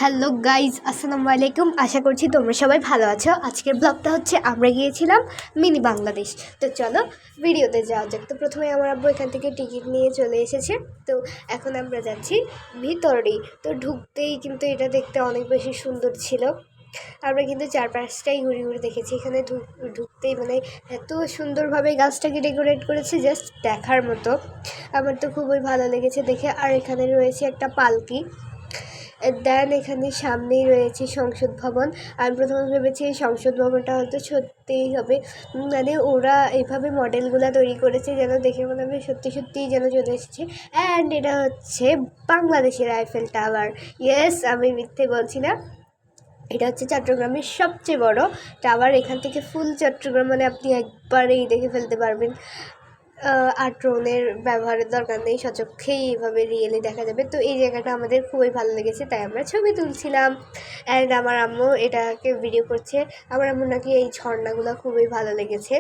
Hello guys, আসসালামু আলাইকুম। আশা করছি তোমরা সবাই ভালো আছো। আজকের ব্লগটা হচ্ছে আমরা গিয়েছিলাম মিনি বাংলাদেশ। তো চলো ভিডিওতে যাওয়া যাক। তো প্রথমে আমার আব্বু এখান থেকে টিকিট নিয়ে চলে এসেছে। তো এখন আমরা যাচ্ছি ভিতরেই। তো ঢুকতেই কিন্তু এটা দেখতে অনেক বেশি সুন্দর ছিল। আমরা কিন্তু চারপাশটাই ঘুরে ঘুরে দেখেছি। এখানে ঢুকতেই মানে এত সুন্দরভাবে গাছটাকে ডেকোরেট করেছে, জাস্ট দেখার মতো। আমার তো খুবই ভালো লেগেছে দেখে। আর এখানে রয়েছে একটা পালকি। দেন এখানে সামনেই রয়েছে সংসদ ভবন। আমি প্রথমে ভেবেছি এই সংসদ ভবনটা হয়তো সত্যিই হবে, মানে ওরা এইভাবে মডেলগুলো তৈরি করেছে যেন দেখে মনে হবে সত্যি সত্যিই যেন চলে এসেছে। অ্যান্ড এটা হচ্ছে বাংলাদেশের আইফেল টাওয়ার। ইয়েস, আমি মিথ্যে বলছি না। এটা হচ্ছে চট্টগ্রামের সবচেয়ে বড় টাওয়ার। এখান থেকে ফুল চট্টগ্রাম মানে আপনি একবারেই দেখে ফেলতে পারবেন। আর ড্রোনের ব্যবহারের দরকার নেই, সচক্ষেই এইভাবে রিয়েলি দেখা যাবে। তো এই জায়গাটা আমাদের খুবই ভালো লেগেছে, তাই আমরা ছবি তুলছিলাম। অ্যান্ড আমার আম্মু এটাকে ভিডিও করছে। আমার আম্মু নাকি এই ঝর্ণাগুলো খুবই ভালো লেগেছে।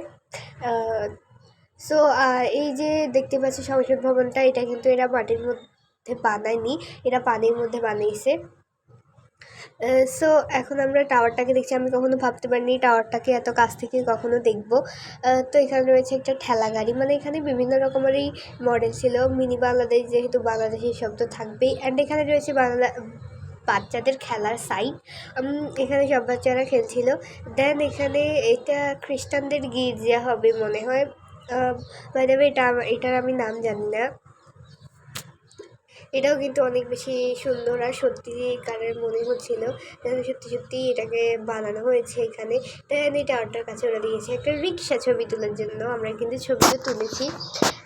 সো এই যে দেখতে পাচ্ছি সংসদ ভবনটা, এটা কিন্তু এরা মাটির মধ্যে বানায়নি, এরা পানির মধ্যে বানিয়েছে। সো এখন আমরা টাওয়ারটাকে দেখছি। আমি কখনো ভাবতে পারিনি টাওয়ারটাকে এত কাছ থেকে কখনো দেখব। তো এখানে রয়েছে একটা ঠেলা গাড়ি, মানে এখানে বিভিন্ন রকমেরই মডেল ছিল। মিনি বাংলাদেশ যেহেতু বাংলাদেশের শব্দ থাকবেই। অ্যান্ড এখানে রয়েছে বাচ্চাদের খেলার সাইড। এখানে সব বাচ্চারা খেলছিল। দেন এখানে এটা খ্রিস্টানদের গির্জা হবে মনে হয়। বাই দ্য ওয়ে এটার আমি নাম জানি না। এটাও কিন্তু অনেক বেশি সুন্দর আর সত্যিকারের মনে হচ্ছিল, যেন সত্যি সত্যি এটাকে বানানো হয়েছে এখানে। তাই এই টাওয়ারটার কাছে ওরা দিয়েছে একটা রিক্সা ছবি তোলার জন্য। আমরা কিন্তু ছবিও তুলেছি।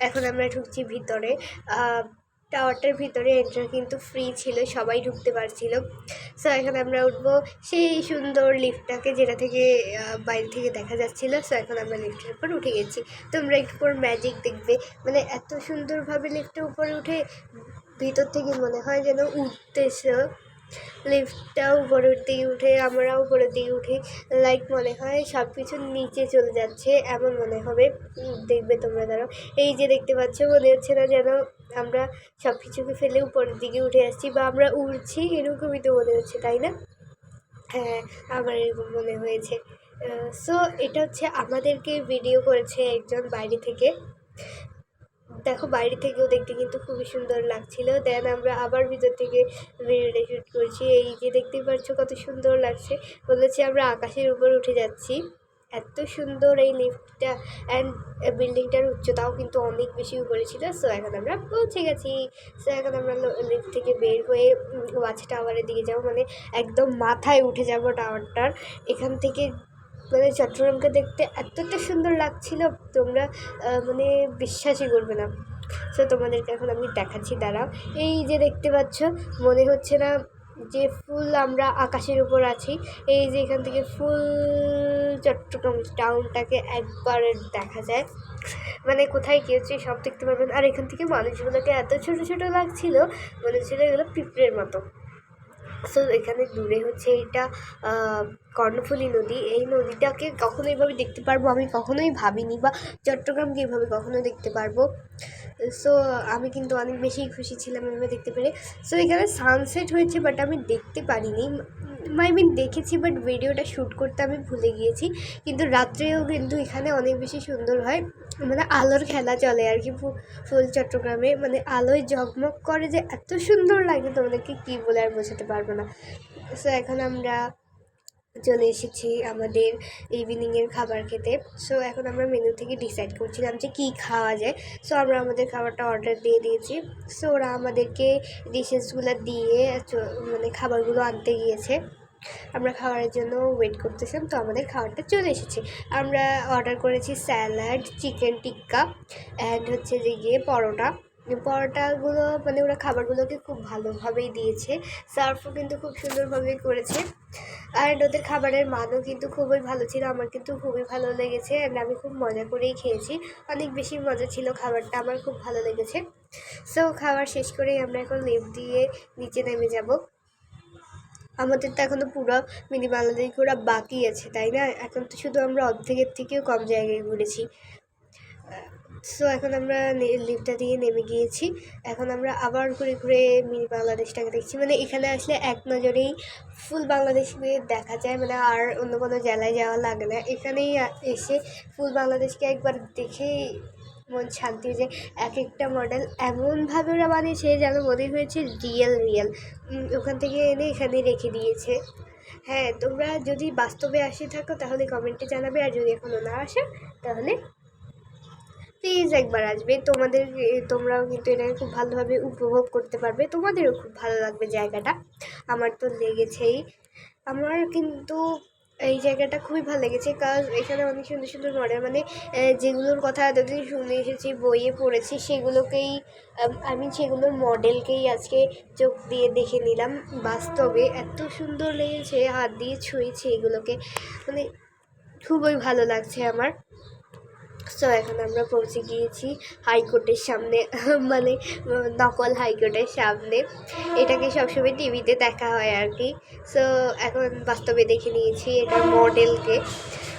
এখন আমরা ঢুকছি ভিতরে। টাওয়ারটার ভিতরে এন্ট্রি কিন্তু ফ্রি ছিল, সবাই ঢুকতে পারছিল। সো এখন আমরা উঠবো সেই সুন্দর লিফটটাকে, যেটা থেকে বাইরে থেকে দেখা যাচ্ছিলো। সো এখন আমরা লিফটের উপর উঠে গেছি। তোমরা একটু পর ম্যাজিক দেখবে, মানে এত সুন্দরভাবে লিফটের উপরে উঠে ভিতর থেকে মনে হয় যেন উঠতেছে। লিফটটা উপরের দিকে উঠে, আমরা উপরের দিকে উঠে, লাইক মনে হয় সব কিছু নিচে চলে যাচ্ছে এমন মনে হবে। দেখবে তোমরা দাঁড়াও, এই যে দেখতে পাচ্ছ, মনে হচ্ছে না যেন আমরা সব কিছুকে ফেলে উপরের দিকে উঠে আসছি বা আমরা উড়ছি, এরকমই তো মনে হচ্ছে, তাই না? হ্যাঁ, আমার এরকম মনে হয়েছে। সো এটা হচ্ছে আমাদেরকে ভিডিও করেছে একজন বাইরে থেকে। দেখো বাইরে থেকেও দেখতে কিন্তু খুবই সুন্দর লাগছিল। দেন আমরা আবার ভিতর থেকে ভিডিওটা শ্যুট করছি। এই যে দেখতে পাচ্ছ কত সুন্দর লাগছে। বলেছি আমরা আকাশের উপর উঠে যাচ্ছি। এত সুন্দর এই লিফটটা। অ্যান্ড বিল্ডিংটার উচ্চতাও কিন্তু অনেক বেশি উপরে ছিল। সো এখন আমরা পৌঁছে গেছি। সো এখন আমরা লিফট থেকে বের হয়ে ওয়াচ টাওয়ারের দিকে যাবো, মানে একদম মাথায় উঠে যাব টাওয়ারটার। এখান থেকে মানে চট্টগ্রামকে দেখতে এতটা সুন্দর লাগছিল, তোমরা মানে বিশ্বাসই করবে না। সো তোমাদেরকে এখন আমি দেখাচ্ছি, দাঁড়াও। এই যে দেখতে পাচ্ছ, মনে হচ্ছে না যে ফুল আমরা আকাশের উপর আছি। এই যে এখান থেকে ফুল চট্টগ্রাম টাউনটাকে একবার দেখা যায়, মানে কোথায় কী হচ্ছে সব দেখতে পারবেন। আর এখান থেকে মানুষগুলোকে এত ছোটো ছোটো লাগছিল, মনে হচ্ছিল এগুলো পিঁপড়ের মতো। সো এখানে দূরে হচ্ছে এটা কর্ণফুলী নদী। এই নদীটাকে কখনো এইভাবে দেখতে পারবো আমি কখনোই ভাবিনি, বা চট্টগ্রামকে এইভাবে কখনো দেখতে পারবো। সো আমি কিন্তু অনেক বেশি খুশি ছিলাম এভাবে দেখতে পেরে। সো এখানে সানসেট হয়েছে, বাট আমি দেখতে পারিনি। মিন দেখেছি, বাট ভিডিওটা শ্যুট করতে আমি ভুলে গিয়েছি। কিন্তু রাত্রেও কিন্তু এখানে অনেক বেশি সুন্দর হয়, মানে আলোর খেলা চলে আর কি ফুল চট্টগ্রামে, মানে আলোয় ঝকমক করে যে এত সুন্দর লাগে, তোমাদেরকে কী বলে আর বোঝাতে পারবো না। সো এখন আমরা চলে এসেছি আমাদের ইভিনিংয়ের খাবার খেতে। সো এখন আমরা মেনু থেকে ডিসাইড করছিলাম যে কী খাওয়া যায়। সো আমরা আমাদের খাবারটা অর্ডার দিয়ে দিয়েছি। সো ওরা আমাদেরকে ডিশেসগুলো দিয়ে মানে খাবারগুলো আনতে গিয়েছে। আমরা খাবারের জন্য ওয়েট করতেছিলাম। তো আমাদের খাবারটা চলে এসেছে। আমরা অর্ডার করেছি স্যালাড, চিকেন টিক্কা, অ্যান্ড হচ্ছে যে গিয়ে পরোটাগুলো, মানে ওরা খাবারগুলোকে খুব ভালোভাবেই দিয়েছে। সার্ভও কিন্তু খুব সুন্দরভাবেই করেছে। আর ওদের খাবারের মানও কিন্তু খুবই ভালো ছিল। আমার কিন্তু খুবই ভালো লেগেছে, অ্যান্ড আমি খুব মজা করেই খেয়েছি। অনেক বেশি মজা ছিল খাবারটা, আমার খুব ভালো লেগেছে। সো খাবার শেষ করেই আমরা এখন লিফট দিয়ে নিচে নেমে যাব। আমাদের তো এখনও পুরো মিনি বাংলাদেশ ঘোরা বাকি আছে, তাই না? এখন তো শুধু আমরা অর্ধেকের থেকেও কম জায়গায় ঘুরেছি। সো এখন আমরা লিফটটা দিয়ে নেমে গিয়েছি। এখন আমরা আবার ঘুরে ঘুরে মিনি বাংলাদেশটাকে দেখছি, মানে এখানে আসলে এক নজরেই ফুল বাংলাদেশকে দেখা যায়, মানে আর অন্য কোনো জেলায় যাওয়া লাগে না। এখানেই এসে ফুল বাংলাদেশকে একবার দেখেই মন শান্তি, যে এক একটা মডেল এমনভাবে ওরা বানিয়েছে যেন মনে হয়েছে রিয়েল। ওখান থেকে এনে এখানে রেখে দিয়েছে। হ্যাঁ, তোমরা যদি বাস্তবে আসে থাকো তাহলে কমেন্টে জানাবে, আর যদি এখনও না আসে তাহলে প্লিজ একবার আসবে। তোমরাও কিন্তু এটাকে খুব ভালোভাবে উপভোগ করতে পারবে, তোমাদেরও খুব ভালো লাগবে জায়গাটা। আমার তো লেগেছেই। আমার কিন্তু এই জায়গাটা খুবই ভালো লেগেছে, কারণ এখানে অনেক সুন্দর সুন্দর মডেল, মানে যেগুলোর কথা এতদিন শুনে এসেছি, বইয়ে পড়েছি, আমি সেগুলোর মডেলকেই আজকে চোখ দিয়ে দেখে নিলাম বাস্তবে। এত সুন্দর লেগেছে, হাত দিয়ে ছুঁয়েছি এগুলোকে, মানে খুবই ভালো লাগছে আমার। সো এখন আমরা পৌঁছে গিয়েছি হাইকোর্টের সামনে, মানে নকল হাইকোর্টের সামনে। এটাকে সবসময় টিভিতে দেখা হয় আর কি। সো এখন বাস্তবে দেখে নিয়েছি এটার মডেলকে।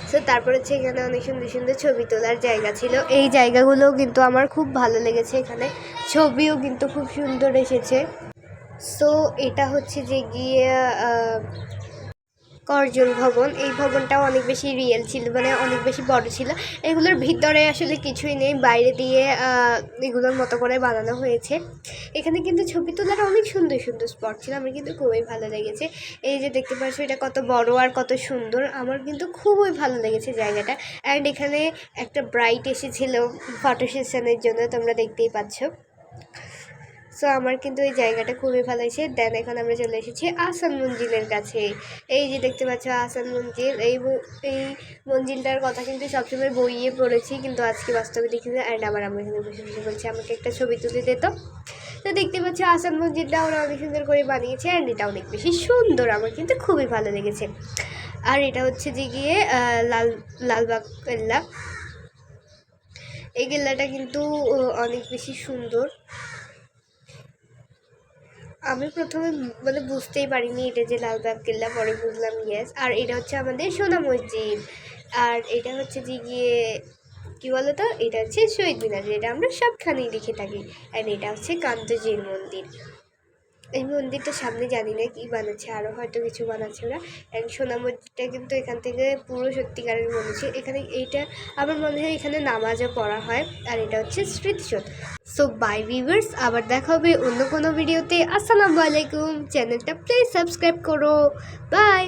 সো তারপর হচ্ছে এখানে অনেক সুন্দর সুন্দর ছবি তোলার জায়গা ছিল। এই জায়গাগুলোও কিন্তু আমার খুব ভালো লেগেছে, এখানে ছবিও কিন্তু খুব সুন্দর এসেছে। সো এটা হচ্ছে যে গিয়ে করজল ভবন। এই ভবনটাও অনেক বেশি রিয়েল ছিল, মানে অনেক বেশি বড় ছিল। এগুলোর ভিতরে আসলে কিছুই নেই, বাইরে দিয়ে এগুলোর মতো করে বানানো হয়েছে। এখানে কিন্তু ছবি তোলার অনেক সুন্দর সুন্দর স্পট ছিল, আমার কিন্তু খুবই ভালো লেগেছে। এই যে দেখতে পাচ্ছ এটা কত বড় আর কত সুন্দর, আমার কিন্তু খুবই ভালো লেগেছে জায়গাটা। অ্যান্ড এখানে একটা ব্রাইট এসেছিল ফটো সেশনের জন্য, তোমরা দেখতেই পাচ্ছ। সো আমার কিন্তু এই জায়গাটা খুবই ভালো হয়েছে। দেন এখন আমরা চলে এসেছি আহসান মঞ্জিলের কাছে। এই যে দেখতে পাচ্ছ আহসান মঞ্জিল, এই মঞ্জিলটার কথা কিন্তু সবসময় বইয়ে পড়েছি, কিন্তু আজকে বাস্তবে দেখেছি। অ্যান্ড আমার আমরা এখানে বসে বসে বলছি আমাকে একটা ছবি তুলে দিত। তো দেখতে পাচ্ছ আহসান মঞ্জিলটা ওরা অনেক সুন্দর করে বানিয়েছে, অ্যান্ড এটা অনেক বেশি সুন্দর, আমার কিন্তু খুবই ভালো লেগেছে। আর এটা হচ্ছে যে গিয়ে লালবাগ কেল্লা। এই কেল্লাটা কিন্তু অনেক বেশি সুন্দর। আমি প্রথমে মানে বুঝতেই পারিনি এটা যে লালবাগ কেল্লা, পরে বুঝলাম ইয়েস। আর এটা হচ্ছে আমাদের সোনা মসজিদ। আর এটা হচ্ছে যে গিয়ে কী বলো তো, এটা হচ্ছে শহীদ মিনার, যেটা আমরা সবখানেই দেখে থাকি। অ্যান্ড এটা হচ্ছে কান্তজির মন্দির। এই মন্দিরটা সামনে জানি না কী বানাচ্ছে, আরও হয়তো কিছু বানাচ্ছে ওরা। অ্যান্ড সোনা মসজিদটা কিন্তু এখান থেকে পুরো সত্যিকারের মনে হচ্ছে। এখানে এইটা আমার মনে হয় এখানে নামাজও পড়া হয়। আর এটা হচ্ছে স্মৃতিসৌধ। সো বাই ভিউয়ার্স, আবার দেখা হবে অন্য কোনো ভিডিওতে। আসসালামু আলাইকুম। চ্যানেলটা প্লিজ সাবস্ক্রাইব করো। বাই।